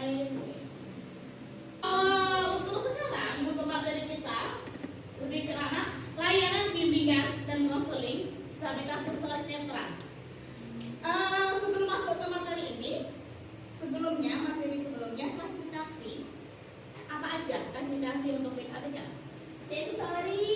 Untuk sekarang, untuk materi kita lebih ke arah layanan bimbingan dan konseling stabilitas sensor netra. Sebelum masuk ke materi ini, materi sebelumnya klasifikasi apa aja klasifikasi untuk PKPK? Sensori.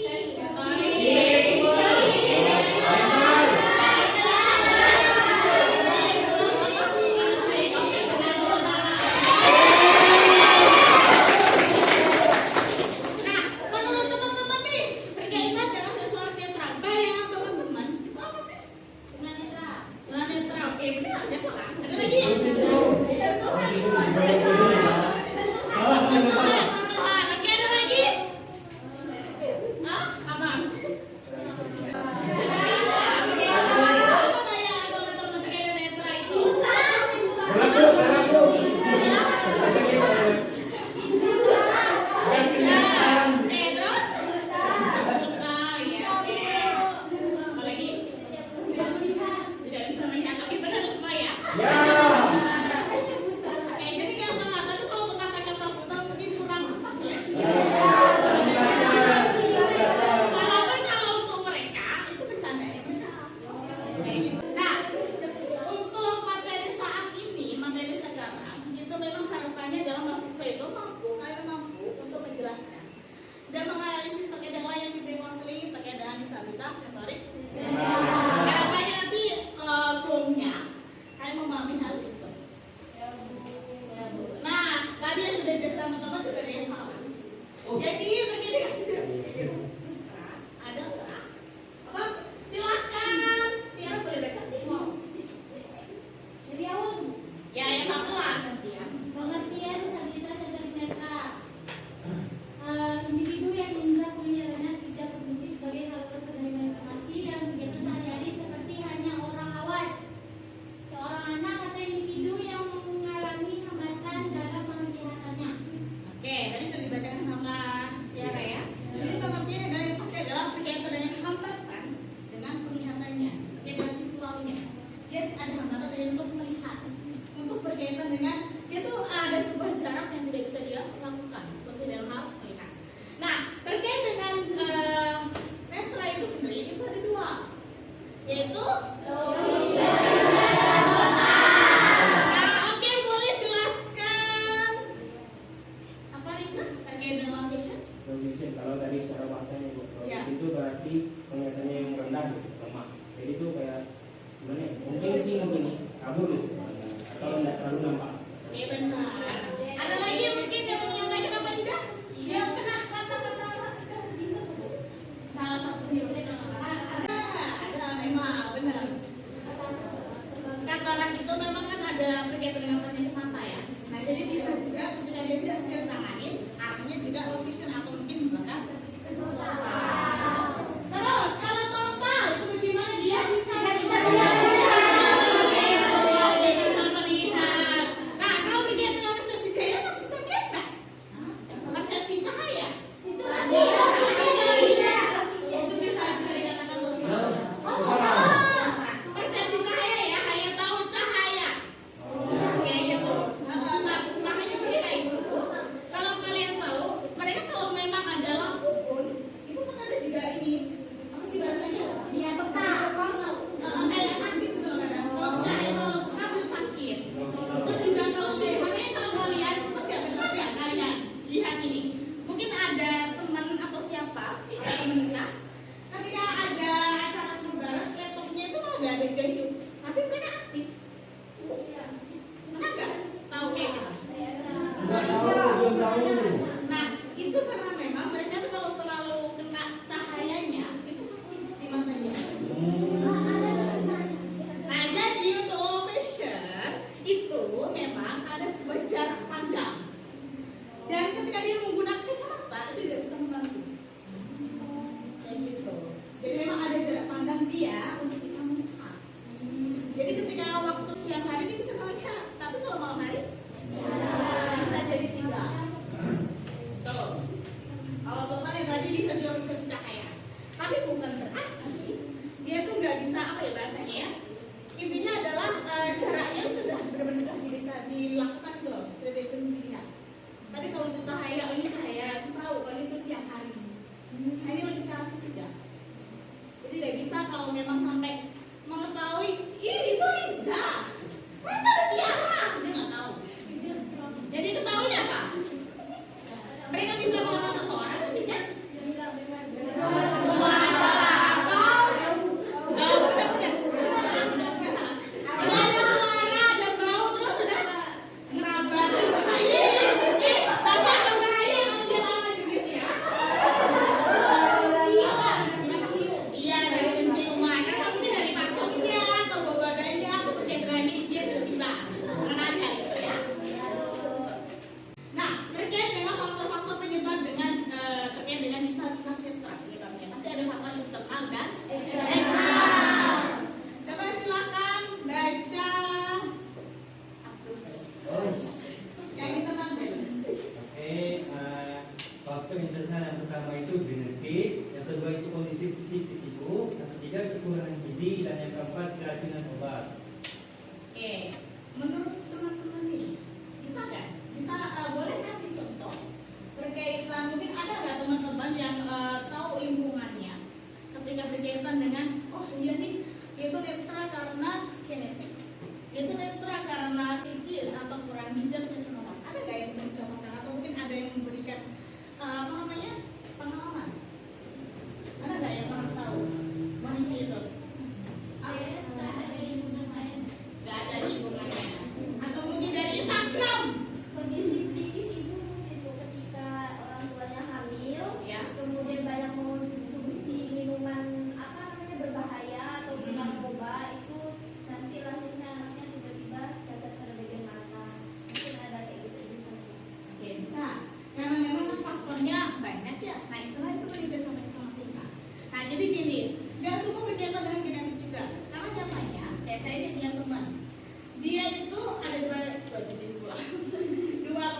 Kayak gitu.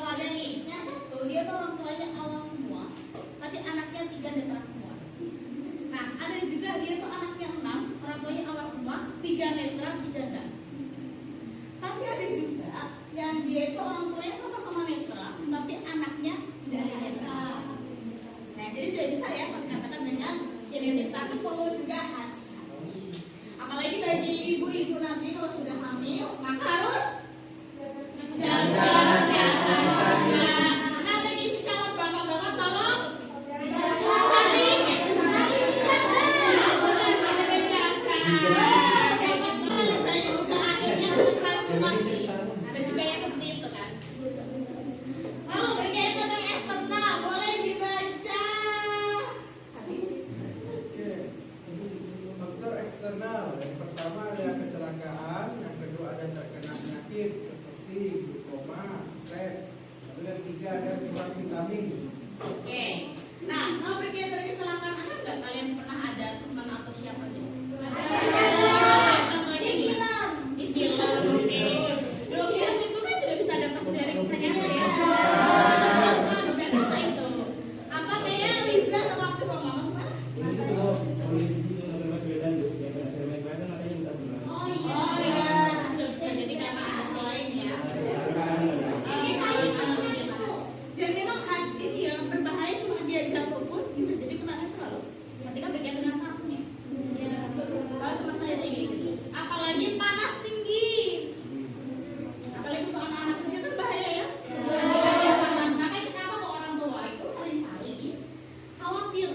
kalau ada nih, yang satu dia tuh orang tuanya awas semua, tapi anaknya 3 netra semua. Nah, ada juga dia tuh anaknya 6, orang tuanya awas semua, 3 netra, 3 enggak. Tapi ada juga yang dia itu orang tuanya sama-sama netra, tapi anaknya dari netra. Nah, jadi tidak bisa ya dikatakan dengan genetik, tapi perlu juga hati-hati. Apalagi bagi ibu-ibu nanti kalau sudah hamil, maka harus menjaga kesehatannya. Nah, bagi calon bapak-bapak tolong jaga saling saya juga akhirnya keracunan sih. Ada juga yang seperti itu kan. Oh, berkaitan dengan eksternal, boleh dibaca. Faktor eksternal, yang pertama ada kecelakaan, yang kedua ada terkena penyakit seperti glaukoma, stroke, lalu yang ketiga ada kurang vitamin. Oke. Nah, kalau berkaitan dengan kecelakaan, ada nggak kalian pernah ada teman atau siapa gitu? Contohnya di film, oke. Loh, film itu kan juga bisa dapat dari kisah nyata ya. Nggak salah itu. Apa kayak Riza sama waktu kalau mama gimana? Oh iya, bisa jadi karena ada lain ya. Dan memang ini yang berbahaya cuma dia jatuh pun bisa jadi kena netra loh. Ketika berkaitan dengan sarafnya. Soalnya teman saya kayak gitu. Apalagi panas tinggi. Apalagi untuk anak-anak kecil kan bahaya ya. Ketika panas, makanya kenapa kok orang tua itu sering kali khawatir,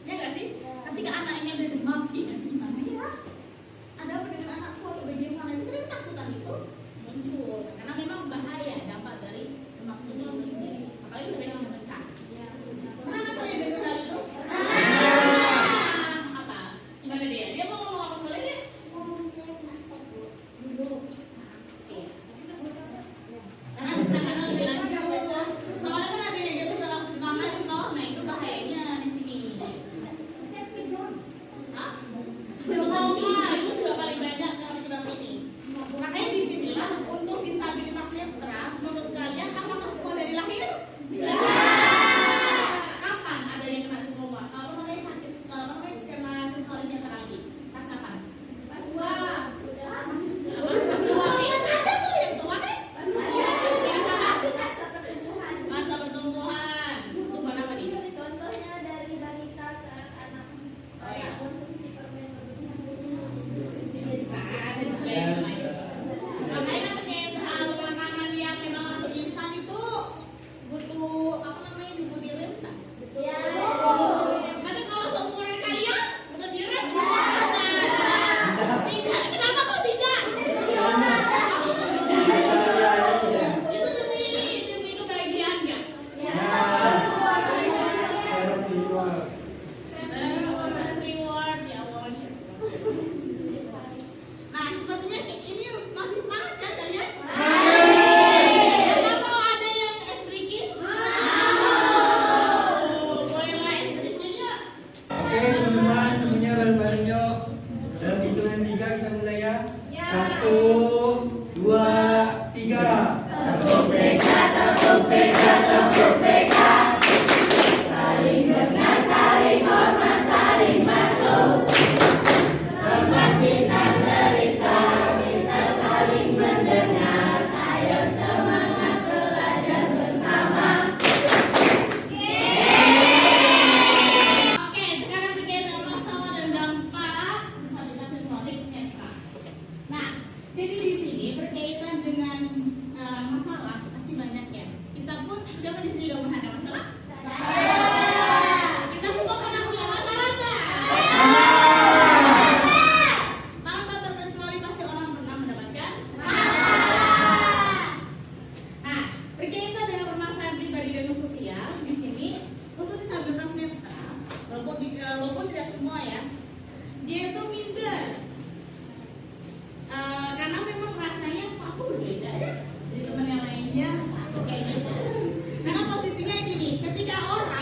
ya nggak sih? Ketika anaknya udah demam, gimana ya? Ada apa dengan anakku atau bagaimana? Itu kan ketakutan itu muncul karena memang bahaya dampak dari demam tinggi itu sendiri. Apalagi sampai yang pecah. Pernah nggak kalian dengar hal itu? Apa? Gimana dia? Dia mau ngomong apa boleh ya? Karena lebih lanjut. Soalnya kan ada yang jatuh nggak langsung ditanganin toh. Nah itu bahayanya di sini. Hah? Glaukoma itu juga paling banyak karena penyebab ini. Makanya disinilah untuk disabilitas netra, menurut kalian apakah semua dari lahir? Kapan ada yang kena glaukoma? Apa namanya sakit? Apa namanya kena sensorik netra lagi? Pas kapan? Pas tua. Pas tua. Ada tuh yang tua kan? Masa pertumbuhan. Pertumbuhan apa nih? Contohnya dari balita ke anak Oh ya. konsumsi permen Bisa ada juga yang lain. Makanya kan kayak hal makanan yang memang langsung instan itu butuh apa namanya butuh direm tak? ya. Tapi kalau seumuran kalian butuh direm tidak. Kenapa kok tidak? Itu demi kebahagiaan nggak? Reward ya Allah. Nah, sepertinya ini masih semangat kan kalian? Kenapa mau ada yang es-breaking? Boleh sedikitnya. Oke teman-teman, semuanya bareng-bareng yuk. Dalam hitungan 3 kita mulai ya. 1, 2, 3. Oke, sekarang berkaitan masalah dan dampak disabilitas sensorik netra. Nah, jadi di sini berkaitan dengan masalah pasti banyak ya. Kita pun siapa di sini gak pernah ada masalah? Kita semua pernah punya masalah nggak? Tanpa terkecuali pasti orang pernah mendapatkan masalah. Nah, berkaitan dengan permasalahan pribadi dan sosial di sini untuk disabilitas netra, walaupun tidak semua ya, dia itu minder. Karena memang rasanya kok aku berbeda ya dari teman yang lainnya kayak gitu. Karena posisinya gini, ketika orang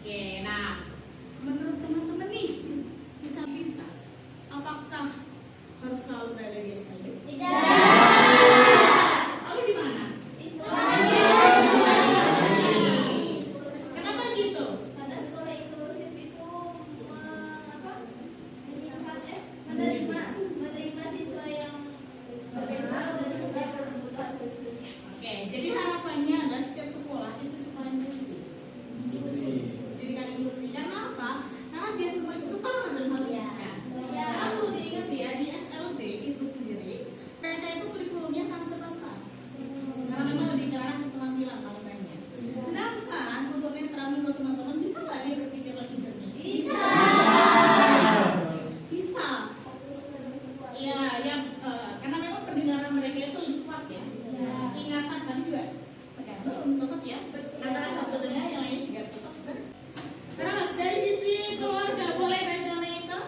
Oke, nah menurut teman-teman nih disabilitas, apakah harus selalu berada di SLB? Lalu di mana? Kenapa gitu? Karena sekolah inklusif itu menerima siswa yang berbeda dan juga berkebutuhan khusus. Oke, jadi harapannya adalah setiap sekolah itu sekolah inklusif. Jadi kan inklusi. Karena apa? Karena dia semua itu setara dalam hal ini. Karena perlu diingat ya, di SLB itu sendiri mereka itu kurikulumnya sangat terbatas. Karena memang lebih karena keterampilan paling banyak. Sedangkan untuk netra menurut teman-teman bisa nggak dia berpikir lebih jernih? Bisa. Iya, yang karena memang pendengaran mereka itu lebih kuat ya. Ingatan kan juga tergantung tetap ya. Antara satu dengar yang lainnya juga tetap. Terus dari sisi keluarga boleh baca itu?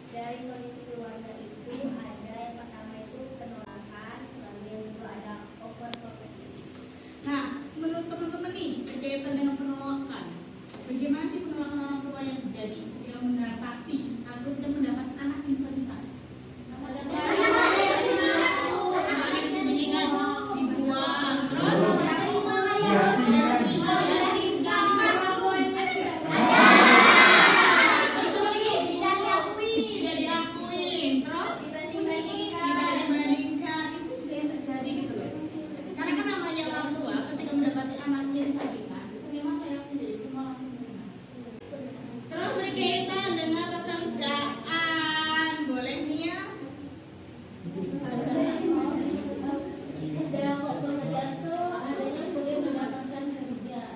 Dari kondisi keluarga itu ada yang pertama itu penolakan, lalu yang kedua ada overprotective. Nah, menurut teman-teman nih berkaitan dengan penolakan, bagaimana sih penolakan orang tua yang terjadi ketika mendapati atau tidak mendapat anak disabilitas? Anaknya disembunyikan, dibuang, terus Diasingkan. diasingkan, masuk, ada nggak? Terus apa lagi? Tidak diakuin, terus dibanding-bandingkan, itu juga yang terjadi gitu loh. Karena kan namanya orang tua ketika mendapati anaknya disabilitas itu memang saya yakin jadi semua langsung menerima. Terus berkaitan dengan pekerjaan, boleh nih ya? Dalam pekerjaan itu adanya sulit mendapatkan kerja.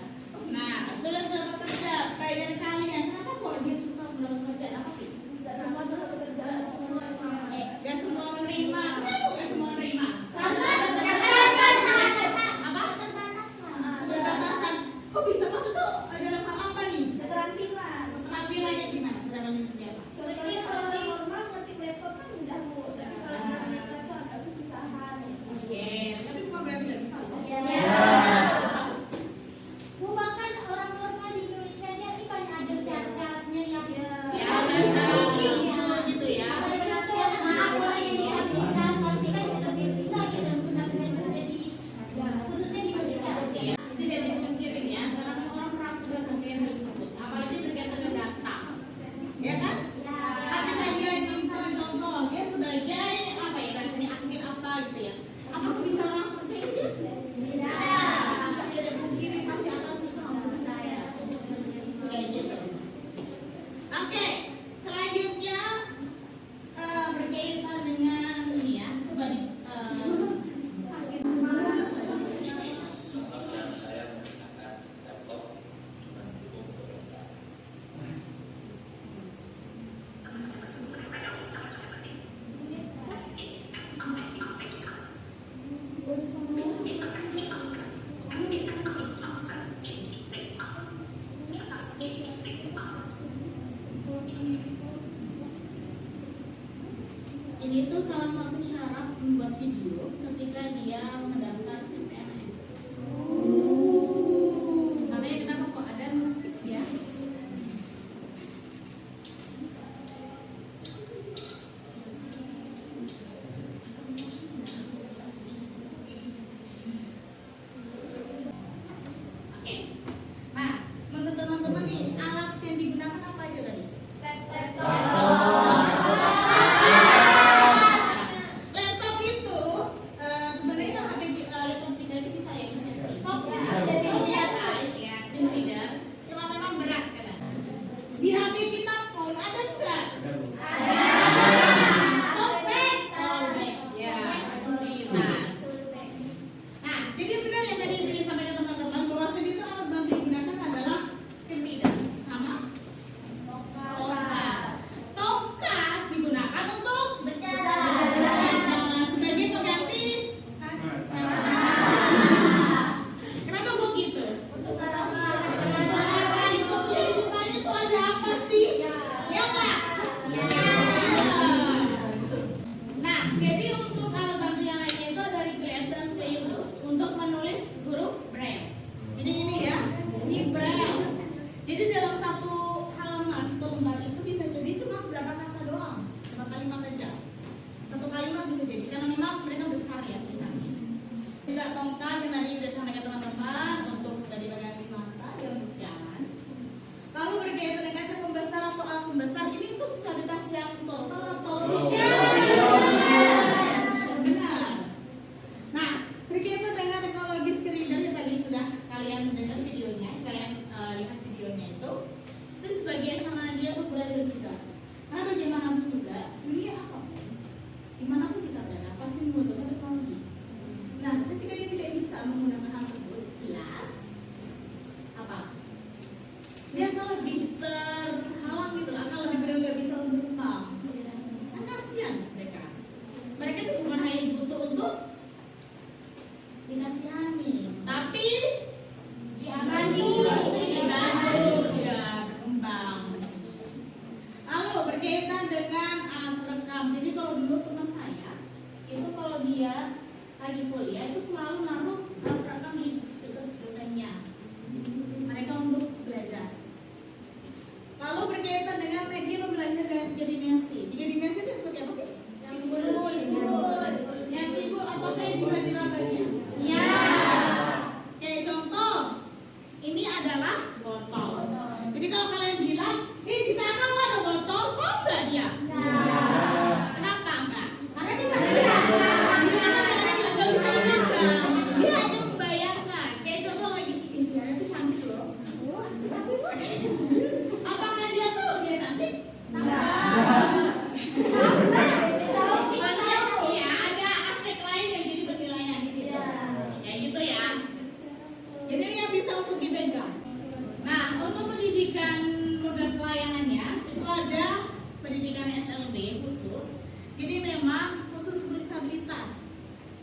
Jadi memang khusus untuk disabilitas.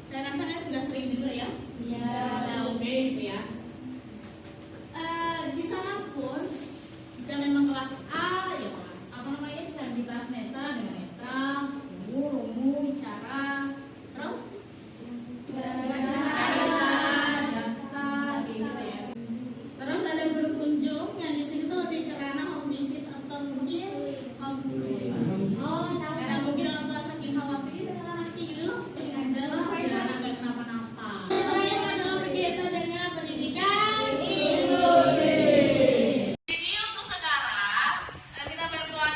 Saya rasa kan sudah sering dengar ya. LB itu ya. Di sana pun jika memang kelas A ya kelas apa namanya disabilitas netra dengan netra, lumbu, bicara, terus jaksa gitu ya. Terus ada berkunjung yang di sini tuh lebih ke ranah home visit atau mungkin homeschooling. Karena mungkin orang tua saking khawatir dengan anaknya gitu loh, sering aja lah biar anak nggak kenapa-napa. Yang terakhir adalah berkaitan dengan pendidikan inklusif. Jadi untuk sekarang kita bantuan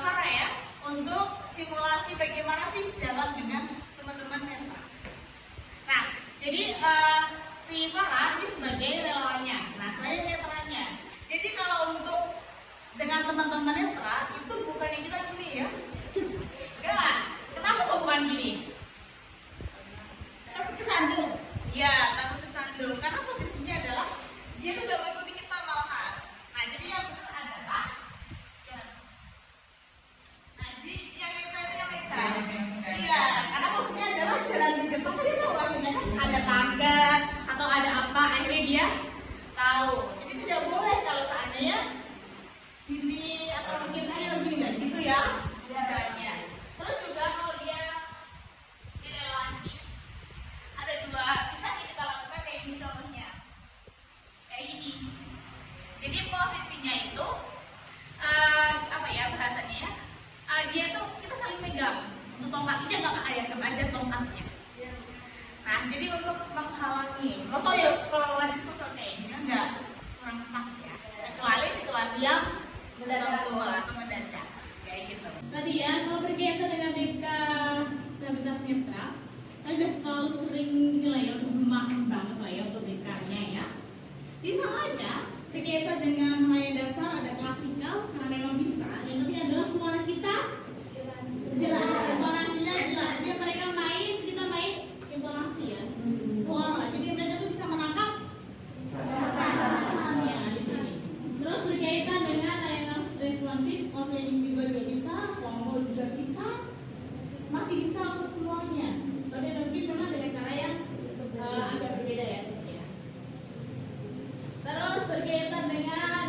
Farah ya untuk simulasi bagaimana sih jalan dengan teman-teman netra. Nah, jadi si Farah ini sebagai relawannya. Nah, saya netranya. Jadi kalau untuk dengan teman-teman netra itu bukan yang kita gini ya. Enggak. Kenapa kok bukan gini? Takut kesandung. Iya, takut kesandung. Karena posisinya adalah dia tuh gak mengikuti kita malahan. Nah, jadi yang benar adalah nah, jadi yang kita itu yang mereka. Iya, karena posisinya adalah jalan di depan kan dia tahu artinya kan ada tangga atau ada apa, akhirnya dia tahu. Jadi tidak boleh kalau seandainya gini atau mungkin ayo gini nggak gitu ya caranya. Terus juga kalau dia tidak lanjut, ada dua bisa sih kita lakukan kayak gini contohnya, kayak gini. Jadi posisinya itu apa ya bahasanya ya? Dia tuh kita saling pegang untuk tongkatnya nggak kayak aja tongkatnya. Nah jadi untuk menghalangi, maksudnya kalau lanjut terus kayaknya nggak kurang pas ya, kecuali situasi yang mendadak kayak gitu. Tadi ya kalau berkaitan dengan BK disabilitas netra, tadi udah terlalu sering nilai ya, udah memaham banget lah ya untuk BK-nya ya. Jadi sama aja berkaitan dengan hal yang dasar ada klasikal karena memang bisa. Yang penting adalah suara kita jelas, intonasinya jelas. Jadi mereka main, kita main intonasi ya, suara. Jadi mereka tuh bisa menangkap pesannya di sini. Terus berkaitan dengan layanan responsif, konseling juga bisa, Kongo juga bisa, masih bisa untuk semuanya. Tapi mungkin memang dengan cara yang agak berbeda ya. Terus berkaitan dengan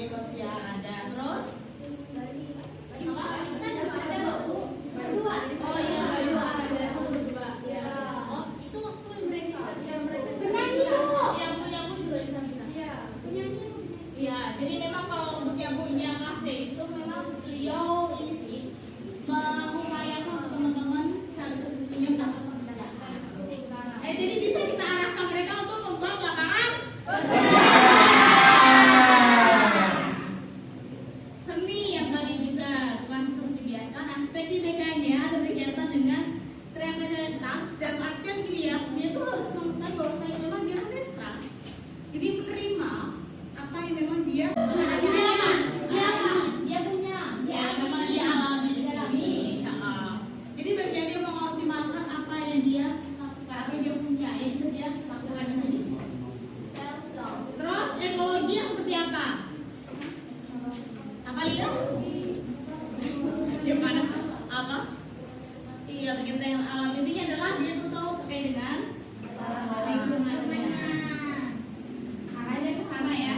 media sosial ada. Terus? Oh iya, baru ada satu berdua. Oh, Itu pun mereka. yang punya pun juga disabilitas. Iya, jadi memang kalau untuk yang punya kafe itu memang beliau ini sih mengupayakan untuk teman-teman cari khususnya dapat pendapatan. Jadi bisa kita arahkan mereka untuk membuat lapangan seni yang tadi juga masih seperti biasa. Nah, TKBK-nya ada berkaitan dengan kreativitas dan artian gini ya, dia tuh harus mengetahui bahwa saya memang dia netral. Jadi menerima apa yang memang dia ya memang dia alami di sini. Jadi bagian dia mengoptimalkan apa yang dia dia punya yang bisa dia lakukan di sini. Terus ekologi yang seperti apa? Apa lihat? Gimana sih? Apa? Iya, berkaitan yang alam intinya adalah dia tuh tahu terkait dengan lingkungannya. Arahnya ke sana ya.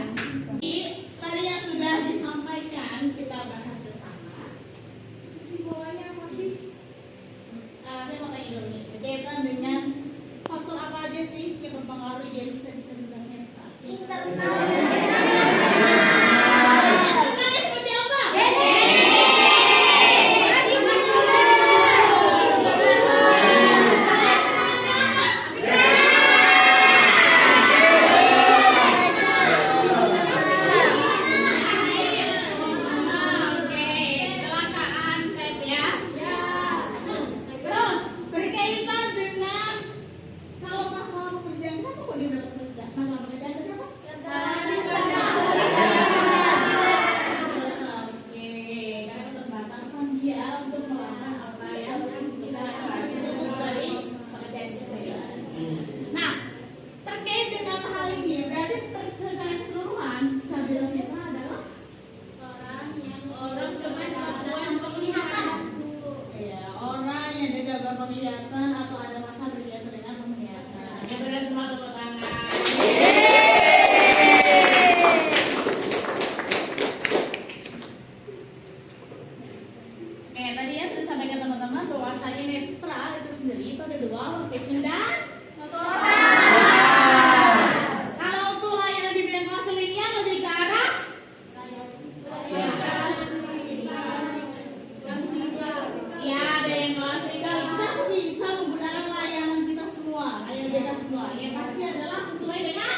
Tadi yang sudah disampaikan kita bahas bersama. Kesimpulannya apa sih? Saya mau tanya dulu nih, berkaitan dengan faktor apa aja sih yang mempengaruhi dia bisa disabilitas mental? Internal seperti apa? Oke, kecelakaan step ya. Terus berkaitan dengan kalau masalah pekerjaan, kenapa kok dia dapat pekerjaan? Masalah pekerjaan tadi apa? Oke, karena keterbatasan dia untuk melakukan apa yang dituntut dari pekerjaan itu. Nah, terkait dengan hal ini, berarti secara keseluruhan disabilitas kita adalah ya, orang yang ada gangguan penglihatan atau ada masalah berkaitan dengan penglihatan. Yang benar semua tepuk tangan. Tadi ya sudah sampaikan teman-teman bahwasanya netral itu sendiri itu ada dua, location dan kalau untuk layanan di bidang konselingnya lebih ke arah ya ada yang klasikal. Kita bisa menggunakan layanan kita semua, layanan kita semua. Yang pasti adalah sesuai dengan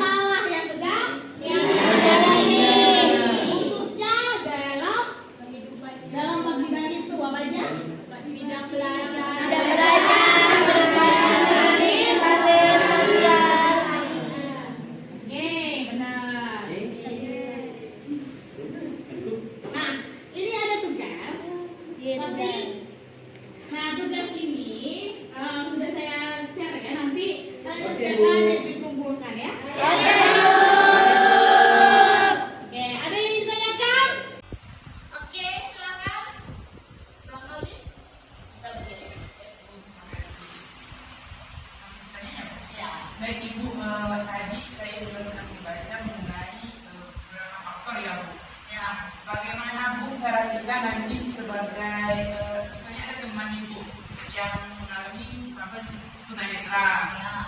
salah yang sedang khususnya dalam pembinaan itu apa aja? Oke, benar. Nah, ini ada tugas. Nah, tugas ini sudah saya share ya. Nanti kalian kerjakan dikumpulkan ya. Oke, ada yang ditanyakan? Oke, silakan. Bang Aldi, bisa berdiri. Ya, baik Ibu, tadi saya juga sedang membaca mengenai beberapa faktor ya Bu. Ya, bagaimana Bu cara kita nanti sebagai misalnya ada teman Ibu yang mengalami tunanetra.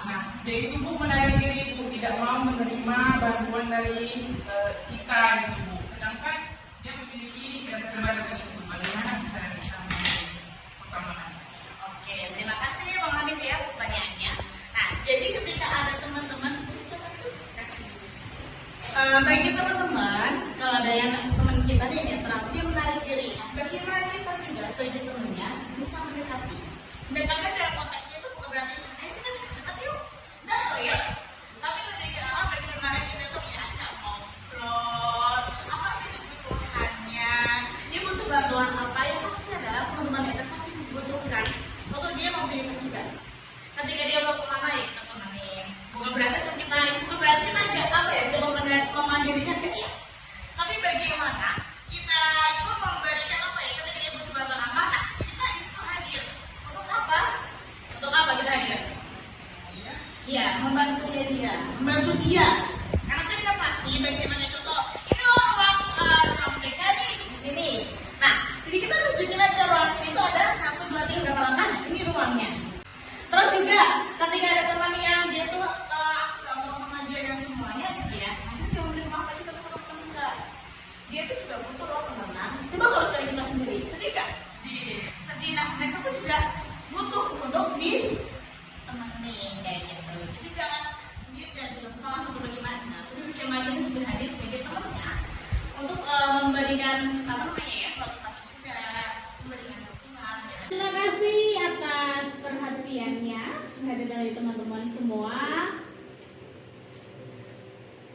Nah, dia itu Bu menarik diri Bu, tidak mau menerima bantuan dari kita gitu Bu. Sedangkan dia memiliki keterbatasan itu. Bagaimana cara kita mengatasi? Oke, terima kasih ya Bang Hamid ya pertanyaannya. Nah, jadi ketika ada teman-teman bagi teman-teman, kalau ada yang teman kita nih yang terapi menarik diri, nah, bagaimana kita juga sebagai temannya bisa mendekati? Mendekati dalam konteksnya itu bukan berarti kita dekat yuk, enggak ya. Tapi lebih ke arah bagaimana kita tuh diajak ngobrol, apa sih kebutuhannya, dia butuh bantuan apa yang pasti adalah teman-teman itu pasti membutuhkan untuk dia mau beli juga. Ketika dia mau kemana ya kita temenin. Bukan berarti kita nggak apa ya, coba memandirikan ke dia. Tapi bagaimana kita itu memberikan apa ya, ketika dia butuh bantuan apa, nah kita disitu hadir. Untuk apa? Untuk apa kita hadir?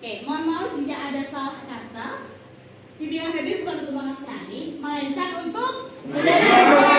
Oke, mohon maaf jika ada salah kata. Bimbingan hadir bukan untuk mengasihani, melainkan untuk Mendengar